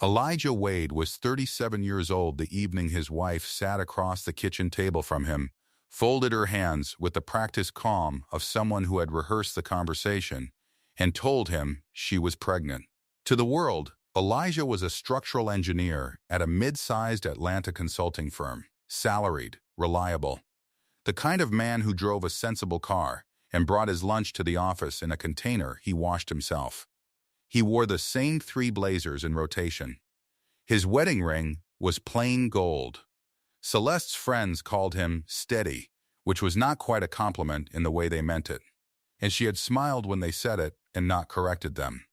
Elijah Wade was 37 years old the evening his wife sat across the kitchen table from him, folded her hands with the practiced calm of someone who had rehearsed the conversation, and told him she was pregnant. To the world, Elijah was a structural engineer at a mid-sized Atlanta consulting firm, salaried, reliable. The kind of man who drove a sensible car and brought his lunch to the office in a container he washed himself. He wore the same 3 blazers in rotation. His wedding ring was plain gold. Celeste's friends called him steady, which was not quite a compliment in the way they meant it, and she had smiled when they said it and not corrected them.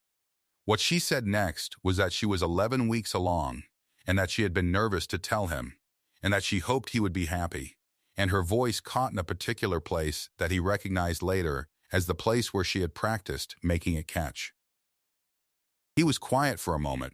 What she said next was that she was 11 weeks along, and that she had been nervous to tell him, and that she hoped he would be happy, and her voice caught in a particular place that he recognized later as the place where she had practiced making it catch. He was quiet for a moment.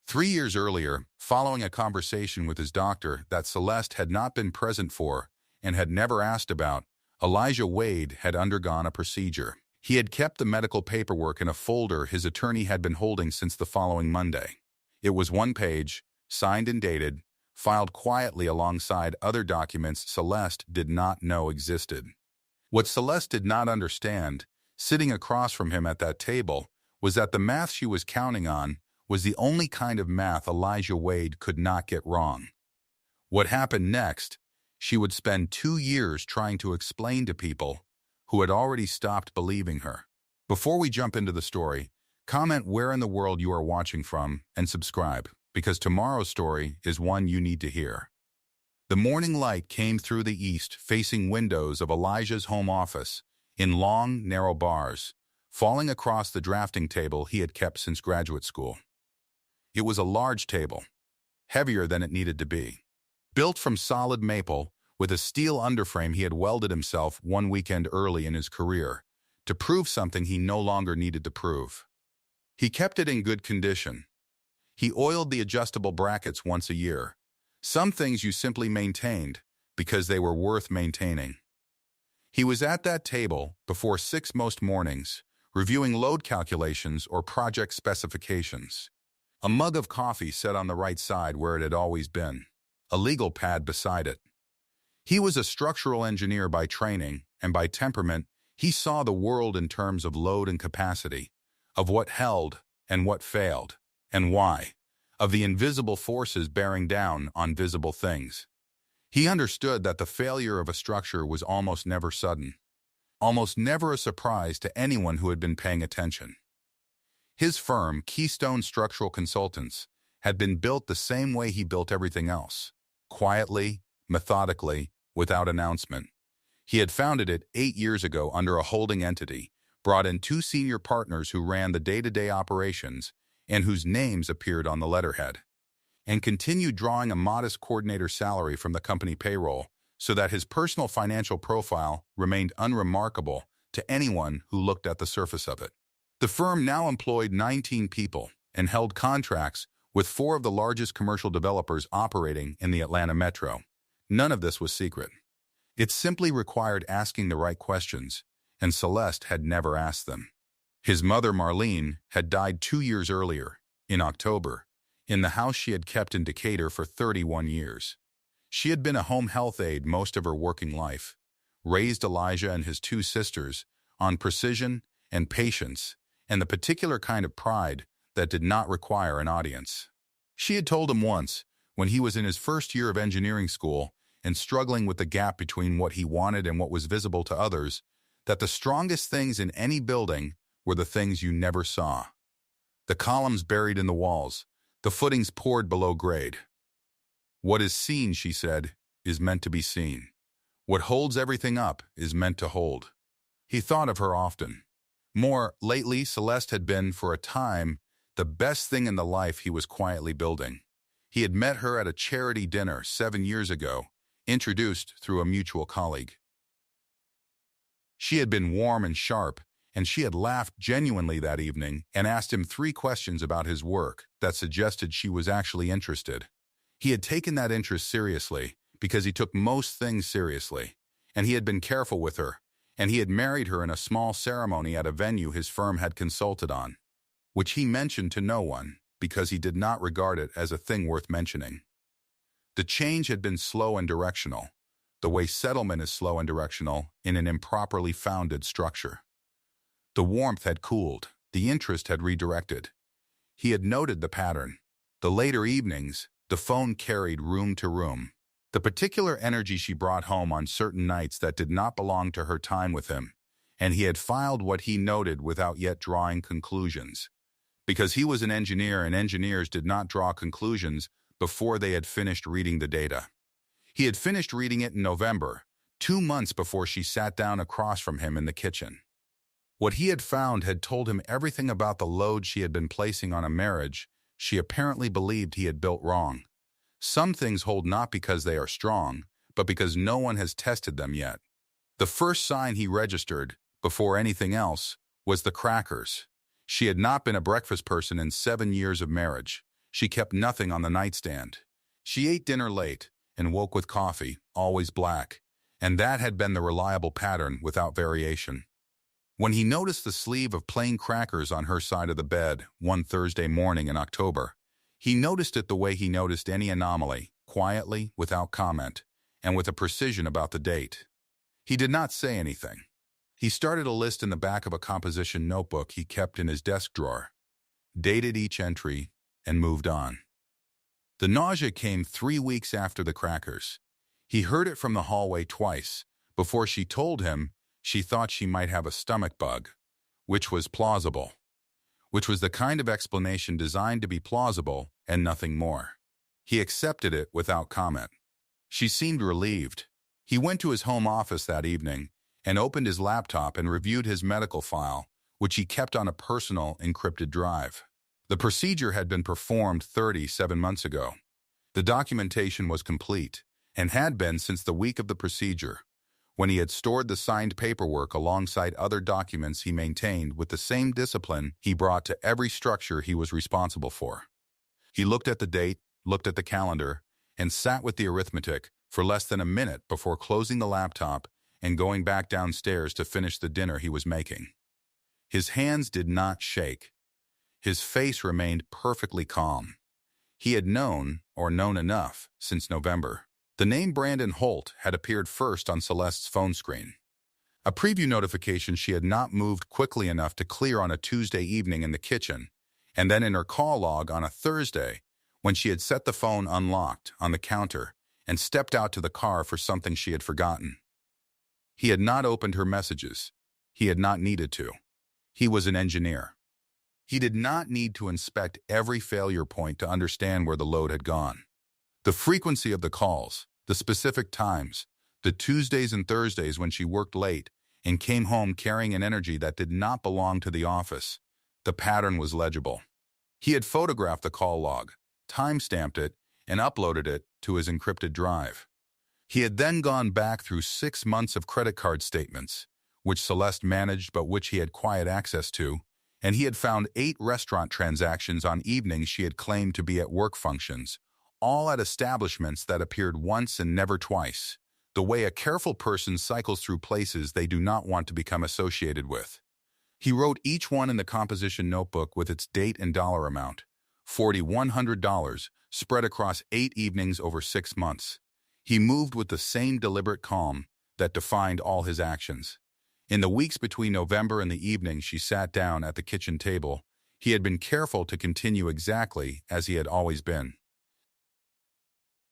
3 years earlier, following a conversation with his doctor that Celeste had not been present for and had never asked about, Elijah Wade had undergone a procedure. He had kept the medical paperwork in a folder his attorney had been holding since the following Monday. It was 1 page, signed and dated, filed quietly alongside other documents Celeste did not know existed. What Celeste did not understand, sitting across from him at that table, was that the math she was counting on was the only kind of math Elijah Wade could not get wrong. What happened next, she would spend 2 years trying to explain to people who had already stopped believing her. Before we jump into the story, comment where in the world you are watching from and subscribe, because tomorrow's story is one you need to hear. The morning light came through the east-facing windows of Elijah's home office in long, narrow bars, falling across the drafting table he had kept since graduate school. It was a large table, heavier than it needed to be. Built from solid maple, with a steel underframe he had welded himself 1 weekend early in his career, to prove something he no longer needed to prove. He kept it in good condition. He oiled the adjustable brackets once a year. Some things you simply maintained because they were worth maintaining. He was at that table before 6 most mornings, reviewing load calculations or project specifications. A mug of coffee sat on the right side where it had always been, a legal pad beside it. He was a structural engineer by training, and by temperament, he saw the world in terms of load and capacity, of what held and what failed, and why, of the invisible forces bearing down on visible things. He understood that the failure of a structure was almost never sudden, almost never a surprise to anyone who had been paying attention. His firm, Keystone Structural Consultants, had been built the same way he built everything else, quietly, methodically, without announcement. He had founded it 8 years ago under a holding entity, brought in 2 senior partners who ran the day-to-day operations and whose names appeared on the letterhead, and continued drawing a modest coordinator salary from the company payroll so that his personal financial profile remained unremarkable to anyone who looked at the surface of it. The firm now employed 19 people and held contracts with 4 of the largest commercial developers operating in the Atlanta metro. None of this was secret. It simply required asking the right questions, and Celeste had never asked them. His mother, Marlene, had died 2 years earlier, in October, in the house she had kept in Decatur for 31 years. She had been a home health aide most of her working life, raised Elijah and his 2 sisters on precision and patience and the particular kind of pride that did not require an audience. She had told him once, when he was in his first year of engineering school and struggling with the gap between what he wanted and what was visible to others, that the strongest things in any building were the things you never saw. The columns buried in the walls, the footings poured below grade. What is seen, she said, is meant to be seen. What holds everything up is meant to hold. He thought of her often. More lately, Celeste had been, for a time, the best thing in the life he was quietly building. He had met her at a charity dinner 7 years ago, introduced through a mutual colleague. She had been warm and sharp, and she had laughed genuinely that evening and asked him 3 questions about his work that suggested she was actually interested. He had taken that interest seriously because he took most things seriously, and he had been careful with her, and he had married her in a small ceremony at a venue his firm had consulted on, which he mentioned to no one because he did not regard it as a thing worth mentioning. The change had been slow and directional, the way settlement is slow and directional in an improperly founded structure. The warmth had cooled, the interest had redirected. He had noted the pattern. The later evenings, the phone carried room to room. The particular energy she brought home on certain nights that did not belong to her time with him, and he had filed what he noted without yet drawing conclusions. Because he was an engineer and engineers did not draw conclusions before they had finished reading the data. He had finished reading it in November, 2 months before she sat down across from him in the kitchen. What he had found had told him everything about the load she had been placing on a marriage she apparently believed he had built wrong. Some things hold not because they are strong, but because no one has tested them yet. The first sign he registered, before anything else, was the crackers. She had not been a breakfast person in 7 years of marriage. She kept nothing on the nightstand. She ate dinner late and woke with coffee, always black, and that had been the reliable pattern without variation. When he noticed the sleeve of plain crackers on her side of the bed one Thursday morning in October, he noticed it the way he noticed any anomaly, quietly, without comment, and with a precision about the date. He did not say anything. He started a list in the back of a composition notebook he kept in his desk drawer, dated each entry, and moved on. The nausea came 3 weeks after the crackers. He heard it from the hallway twice, before she told him she thought she might have a stomach bug, which was plausible, which was the kind of explanation designed to be plausible and nothing more. He accepted it without comment. She seemed relieved. He went to his home office that evening and opened his laptop and reviewed his medical file, which he kept on a personal encrypted drive. The procedure had been performed 37 months ago. The documentation was complete, and had been since the week of the procedure, when he had stored the signed paperwork alongside other documents he maintained with the same discipline he brought to every structure he was responsible for. He looked at the date, looked at the calendar, and sat with the arithmetic for less than a minute before closing the laptop and going back downstairs to finish the dinner he was making. His hands did not shake. His face remained perfectly calm. He had known, or known enough, since November. The name Brandon Holt had appeared first on Celeste's phone screen. A preview notification she had not moved quickly enough to clear on a Tuesday evening in the kitchen, and then in her call log on a Thursday, when she had set the phone unlocked on the counter and stepped out to the car for something she had forgotten. He had not opened her messages. He had not needed to. He was an engineer. He did not need to inspect every failure point to understand where the load had gone. The frequency of the calls, the specific times, the Tuesdays and Thursdays when she worked late and came home carrying an energy that did not belong to the office, the pattern was legible. He had photographed the call log, time-stamped it, and uploaded it to his encrypted drive. He had then gone back through 6 months of credit card statements, which Celeste managed but which he had quiet access to, and he had found 8 restaurant transactions on evenings she had claimed to be at work functions, all at establishments that appeared once and never twice, the way a careful person cycles through places they do not want to become associated with. He wrote each one in the composition notebook with its date and dollar amount, $4,100, spread across 8 evenings over 6 months. He moved with the same deliberate calm that defined all his actions. In the weeks between November and the evening she sat down at the kitchen table, he had been careful to continue exactly as he had always been.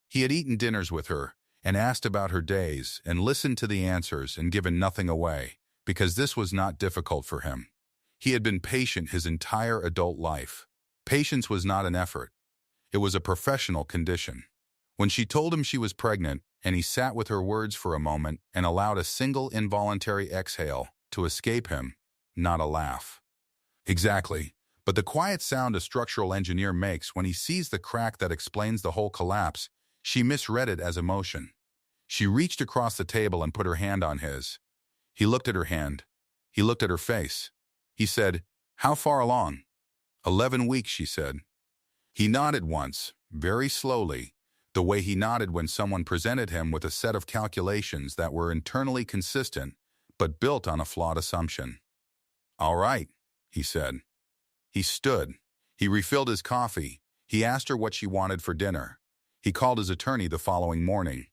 He had eaten dinners with her and asked about her days and listened to the answers and given nothing away, because this was not difficult for him. He had been patient his entire adult life. Patience was not an effort. It was a professional condition. When she told him she was pregnant, and he sat with her words for a moment and allowed a single involuntary exhale to escape him, not a laugh. Exactly, but the quiet sound a structural engineer makes when he sees the crack that explains the whole collapse, she misread it as emotion. She reached across the table and put her hand on his. He looked at her hand. He looked at her face. He said, "How far along?" 11 weeks, she said. He nodded once, very slowly, the way he nodded when someone presented him with a set of calculations that were internally consistent, but built on a flawed assumption. "All right," he said. He stood. He refilled his coffee. He asked her what she wanted for dinner. He called his attorney the following morning.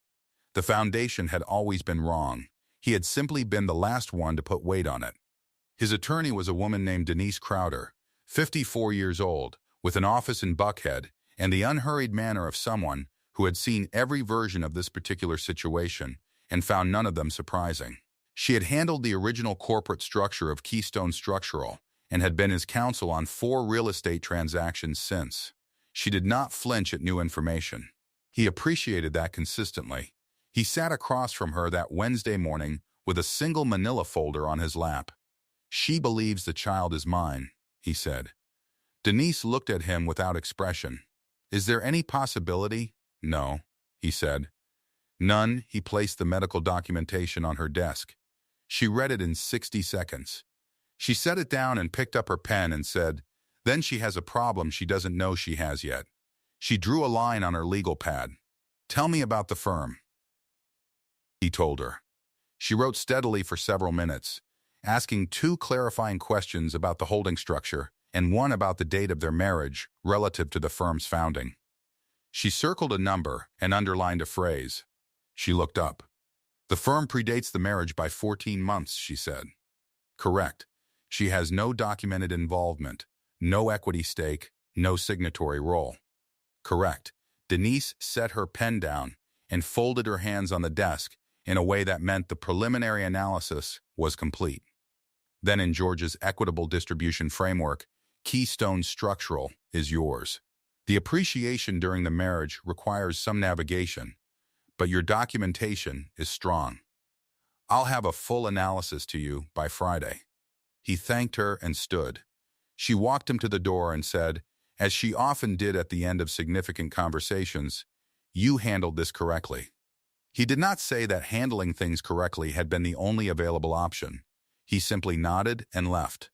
The foundation had always been wrong. He had simply been the last one to put weight on it. His attorney was a woman named Denise Crowder, 54 years old, with an office in Buckhead and the unhurried manner of someone who had seen every version of this particular situation and found none of them surprising. She had handled the original corporate structure of Keystone Structural and had been his counsel on 4 real estate transactions since. She did not flinch at new information. He appreciated that consistently. He sat across from her that Wednesday morning with a single manila folder on his lap. "She believes the child is mine," he said. Denise looked at him without expression. "Is there any possibility?" "No," he said. "None." He placed the medical documentation on her desk. She read it in 60 seconds. She set it down and picked up her pen and said, "Then she has a problem she doesn't know she has yet." She drew a line on her legal pad. "Tell me about the firm," he told her. She wrote steadily for several minutes, asking 2 clarifying questions about the holding structure and one about the date of their marriage relative to the firm's founding. She circled a number and underlined a phrase. She looked up. "The firm predates the marriage by 14 months, she said. "Correct. She has no documented involvement, no equity stake, no signatory role." "Correct." Denise set her pen down and folded her hands on the desk in a way that meant the preliminary analysis was complete. "Then in Georgia's equitable distribution framework, Keystone Structural is yours. The appreciation during the marriage requires some navigation, but your documentation is strong. I'll have a full analysis to you by Friday." He thanked her and stood. She walked him to the door and said, as she often did at the end of significant conversations, "You handled this correctly." He did not say that handling things correctly had been the only available option. He simply nodded and left.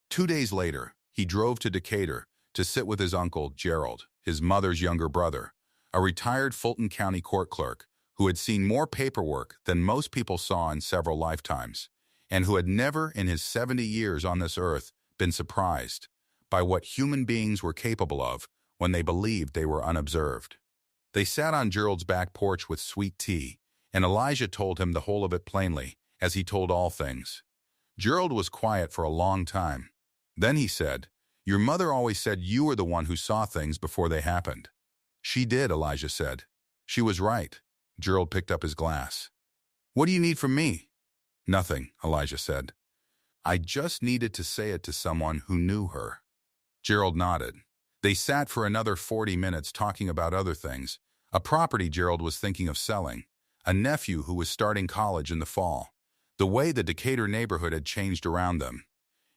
2 days later, he drove to Decatur to sit with his uncle, Gerald, his mother's younger brother, a retired Fulton County court clerk who had seen more paperwork than most people saw in several lifetimes, and who had never in his 70 years on this earth been surprised by what human beings were capable of when they believed they were unobserved. They sat on Gerald's back porch with sweet tea, and Elijah told him the whole of it plainly, as he told all things. Gerald was quiet for a long time. Then he said, "Your mother always said you were the one who saw things before they happened." "She did," Elijah said. "She was right." Gerald picked up his glass. "What do you need from me?" "Nothing," Elijah said. "I just needed to say it to someone who knew her." Gerald nodded. They sat for another 40 minutes talking about other things, a property Gerald was thinking of selling, a nephew who was starting college in the fall, the way the Decatur neighborhood had changed around them.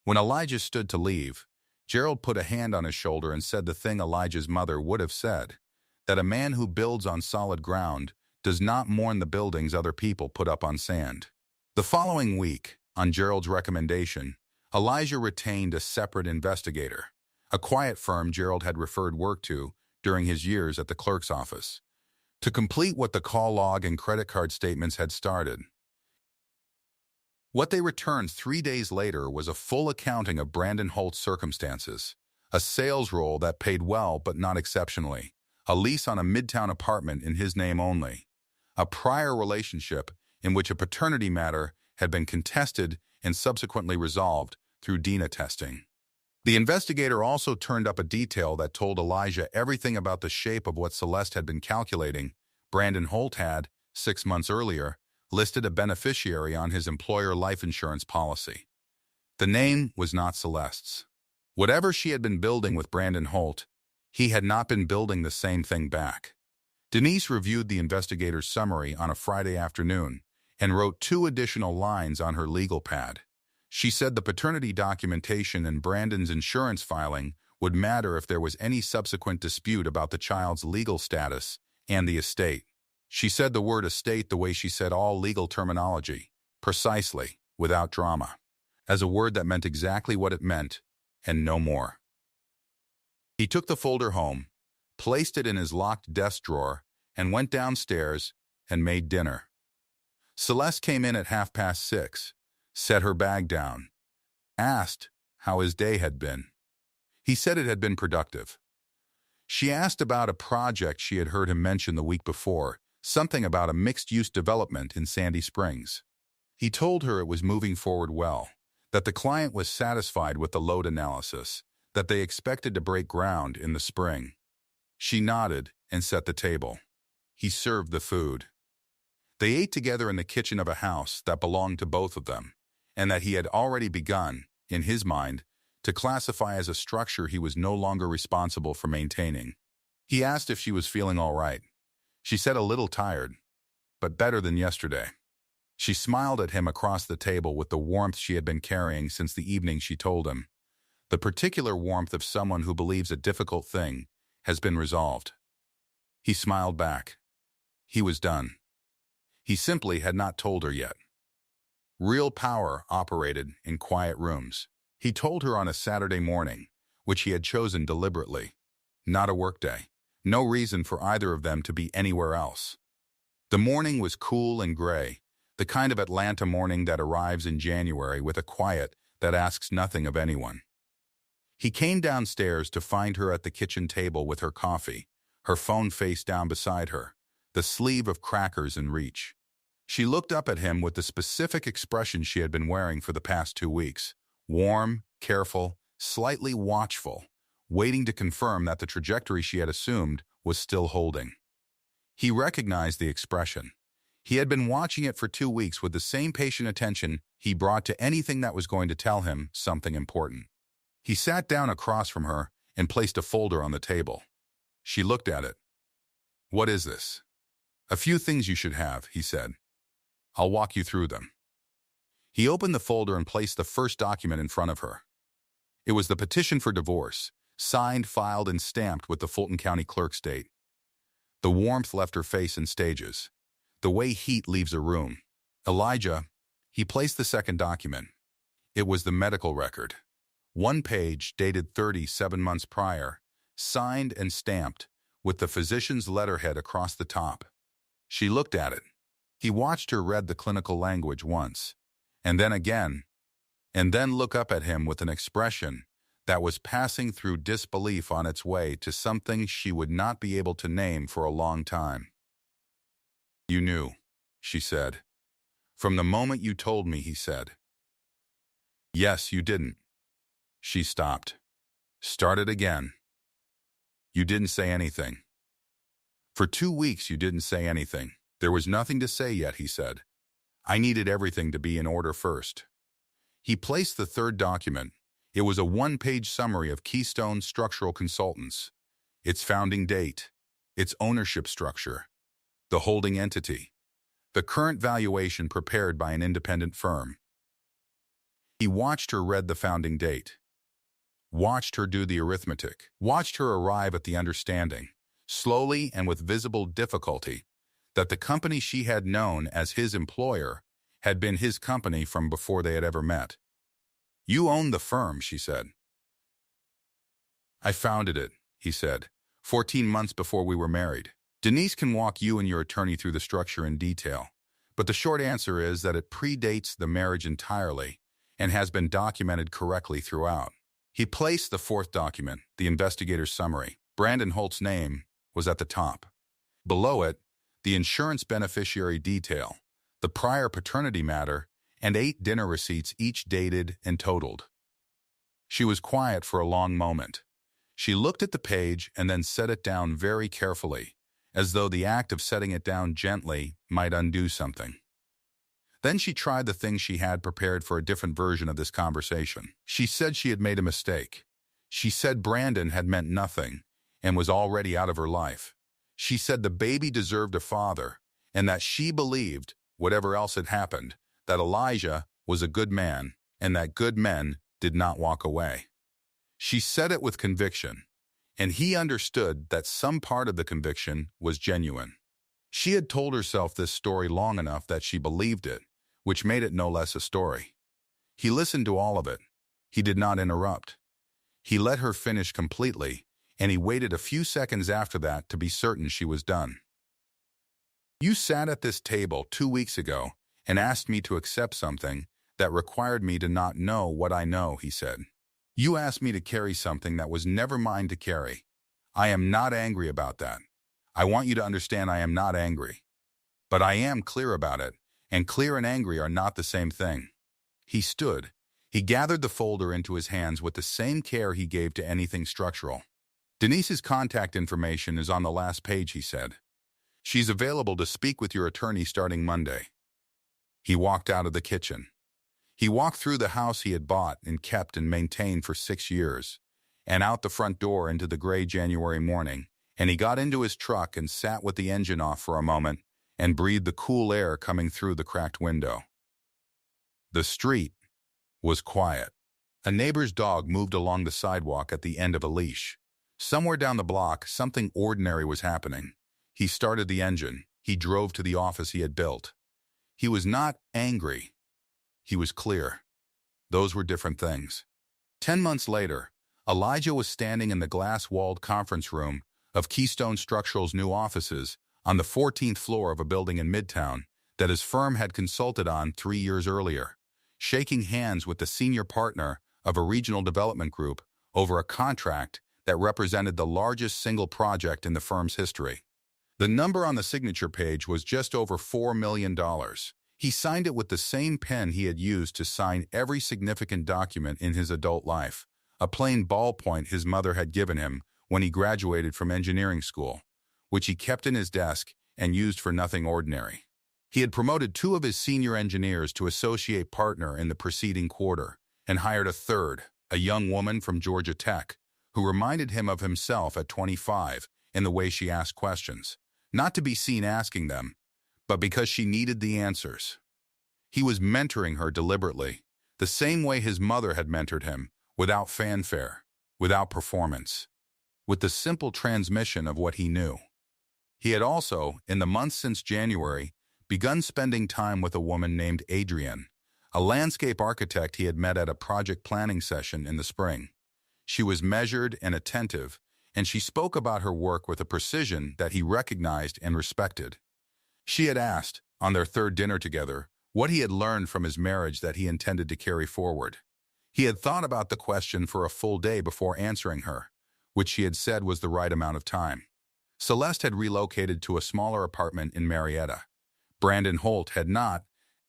When Elijah stood to leave, Gerald put a hand on his shoulder and said the thing Elijah's mother would have said, that a man who builds on solid ground does not mourn the buildings other people put up on sand. The following week, on Gerald's recommendation, Elijah retained a separate investigator, a quiet firm Gerald had referred work to during his years at the clerk's office, to complete what the call log and credit card statements had started. What they returned 3 days later was a full accounting of Brandon Holt's circumstances, a sales role that paid well but not exceptionally, a lease on a midtown apartment in his name only, a prior relationship in which a paternity matter had been contested and subsequently resolved through DNA testing. The investigator also turned up a detail that told Elijah everything about the shape of what Celeste had been calculating. Brandon Holt had, 6 months earlier, listed a beneficiary on his employer life insurance policy. The name was not Celeste's. Whatever she had been building with Brandon Holt, he had not been building the same thing back. Denise reviewed the investigator's summary on a Friday afternoon and wrote 2 additional lines on her legal pad. She said the paternity documentation and Brandon's insurance filing would matter if there was any subsequent dispute about the child's legal status and the estate. She said the word estate the way she said all legal terminology, precisely, without drama, as a word that meant exactly what it meant and no more. He took the folder home, placed it in his locked desk drawer, and went downstairs and made dinner. Celeste came in at 6:30, set her bag down, asked how his day had been. He said it had been productive. She asked about a project she had heard him mention the week before, something about a mixed-use development in Sandy Springs. He told her it was moving forward well, that the client was satisfied with the load analysis, that they expected to break ground in the spring. She nodded and set the table. He served the food. They ate together in the kitchen of a house that belonged to both of them, and that he had already begun, in his mind, to classify as a structure he was no longer responsible for maintaining. He asked if she was feeling all right. She said a little tired, but better than yesterday. She smiled at him across the table with the warmth she had been carrying since the evening she told him, the particular warmth of someone who believes a difficult thing has been resolved. He smiled back. He was done. He simply had not told her yet. Real power operated in quiet rooms. He told her on a Saturday morning, which he had chosen deliberately. Not a workday. No reason for either of them to be anywhere else. The morning was cool and gray, the kind of Atlanta morning that arrives in January with a quiet that asks nothing of anyone. He came downstairs to find her at the kitchen table with her coffee, her phone face down beside her, the sleeve of crackers in reach. She looked up at him with the specific expression she had been wearing for the past 2 weeks, warm, careful, slightly watchful, waiting to confirm that the trajectory she had assumed was still holding. He recognized the expression. He had been watching it for 2 weeks with the same patient attention he brought to anything that was going to tell him something important. He sat down across from her and placed a folder on the table. She looked at it. "What is this?" "A few things you should have," he said. "I'll walk you through them." He opened the folder and placed the first document in front of her. It was the petition for divorce, signed, filed, and stamped with the Fulton County Clerk's date. The warmth left her face in stages, the way heat leaves a room. Elijah, he placed the second document. It was the medical record. 1 page, dated 37 months prior, signed and stamped, with the physician's letterhead across the top. She looked at it. He watched her read the clinical language once, and then again, and then look up at him with an expression that was passing through disbelief on its way to something she would not be able to name for a long time. "You knew," she said. "From the moment you told me," he said. "Yes, you didn't." She stopped. Started again. "You didn't say anything." "For 2 weeks you didn't say anything." "There was nothing to say yet," he said. "I needed everything to be in order first." He placed the third document. It was a 1-page summary of Keystone Structural Consultants, its founding date, its ownership structure, the holding entity, the current valuation prepared by an independent firm. He watched her read the founding date, watched her do the arithmetic, watched her arrive at the understanding, slowly and with visible difficulty, that the company she had known as his employer had been his company from before they had ever met. "You own the firm," she said. "I founded it," he said, 14 months before we were married. Denise can walk you and your attorney through the structure in detail, but the short answer is that it predates the marriage entirely and has been documented correctly throughout. He placed the fourth document, the investigator's summary. Brandon Holt's name was at the top. Below it, the insurance beneficiary detail, the prior paternity matter, and 8 dinner receipts, each dated and totaled. She was quiet for a long moment. She looked at the page and then set it down very carefully, as though the act of setting it down gently might undo something. Then she tried the things she had prepared for a different version of this conversation. She said she had made a mistake. She said Brandon had meant nothing and was already out of her life. She said the baby deserved a father, and that she believed, whatever else had happened, that Elijah was a good man, and that good men did not walk away. She said it with conviction, and he understood that some part of the conviction was genuine. She had told herself this story long enough that she believed it, which made it no less a story. He listened to all of it. He did not interrupt. He let her finish completely, and he waited a few seconds after that to be certain she was done. "You sat at this table 2 weeks ago and asked me to accept something that required me to not know what I know," he said. You asked me to carry something that was never mine to carry. I am not angry about that. I want you to understand I am not angry. But I am clear about it, and clear and angry are not the same thing. He stood. He gathered the folder into his hands with the same care he gave to anything structural. Denise's contact information is on the last page, he said. She's available to speak with your attorney starting Monday. He walked out of the kitchen. He walked through the house he had bought and kept and maintained for 6 years, and out the front door into the gray January morning, and he got into his truck and sat with the engine off for a moment and breathed the cool air coming through the cracked window. The street was quiet. A neighbor's dog moved along the sidewalk at the end of a leash. Somewhere down the block, something ordinary was happening. He started the engine. He drove to the office he had built. He was not angry. He was clear. Those were different things. 10 months later, Elijah was standing in the glass-walled conference room of Keystone Structural's new offices on the 14th floor of a building in Midtown that his firm had consulted on 3 years earlier, shaking hands with the senior partner of a regional development group over a contract that represented the largest single project in the firm's history. The number on the signature page was just over $4 million. He signed it with the same pen he had used to sign every significant document in his adult life, a plain ballpoint his mother had given him when he graduated from engineering school, which he kept in his desk and used for nothing ordinary. He had promoted 2 of his senior engineers to associate partner in the preceding quarter and hired a third, a young woman from Georgia Tech, who reminded him of himself at 25 in the way she asked questions, not to be seen asking them, but because she needed the answers. He was mentoring her deliberately, the same way his mother had mentored him, without fanfare, without performance, with the simple transmission of what he knew. He had also, in the months since January, begun spending time with a woman named Adrienne, a landscape architect he had met at a project planning session in the spring. She was measured and attentive, and she spoke about her work with a precision that he recognized and respected. She had asked, on their third dinner together, what he had learned from his marriage that he intended to carry forward. He had thought about the question for a full day before answering her, which she had said was the right amount of time. Celeste had relocated to a smaller apartment in Marietta. Brandon Holt had not,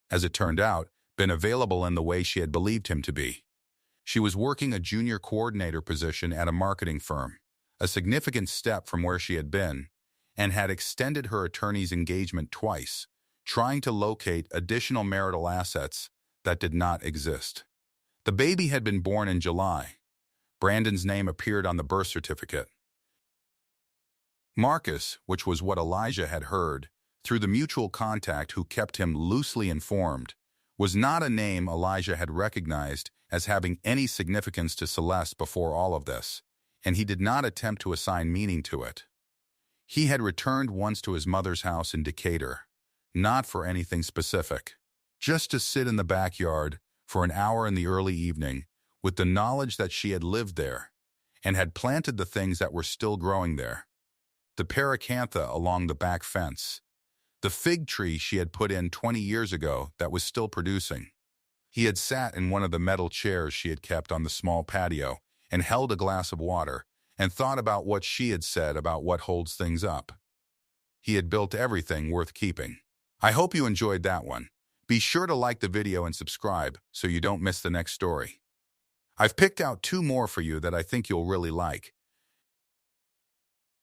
as it turned out, been available in the way she had believed him to be. She was working a junior coordinator position at a marketing firm, a significant step from where she had been, and had extended her attorney's engagement twice, trying to locate additional marital assets that did not exist. The baby had been born in July. Brandon's name appeared on the birth certificate. Marcus, which was what Elijah had heard, through the mutual contact who kept him loosely informed, was not a name Elijah had recognized as having any significance to Celeste before all of this, and he did not attempt to assign meaning to it. He had returned once to his mother's house in Decatur, not for anything specific, just to sit in the backyard for an hour in the early evening with the knowledge that she had lived there and had planted the things that were still growing there. The paracantha along the back fence, the fig tree she had put in 20 years ago that was still producing. He had sat in one of the metal chairs she had kept on the small patio and held a glass of water and thought about what she had said about what holds things up. He had built everything worth keeping. I hope you enjoyed that one. Be sure to like the video and subscribe so you don't miss the next story. I've picked out 2 more for you that I think you'll really like.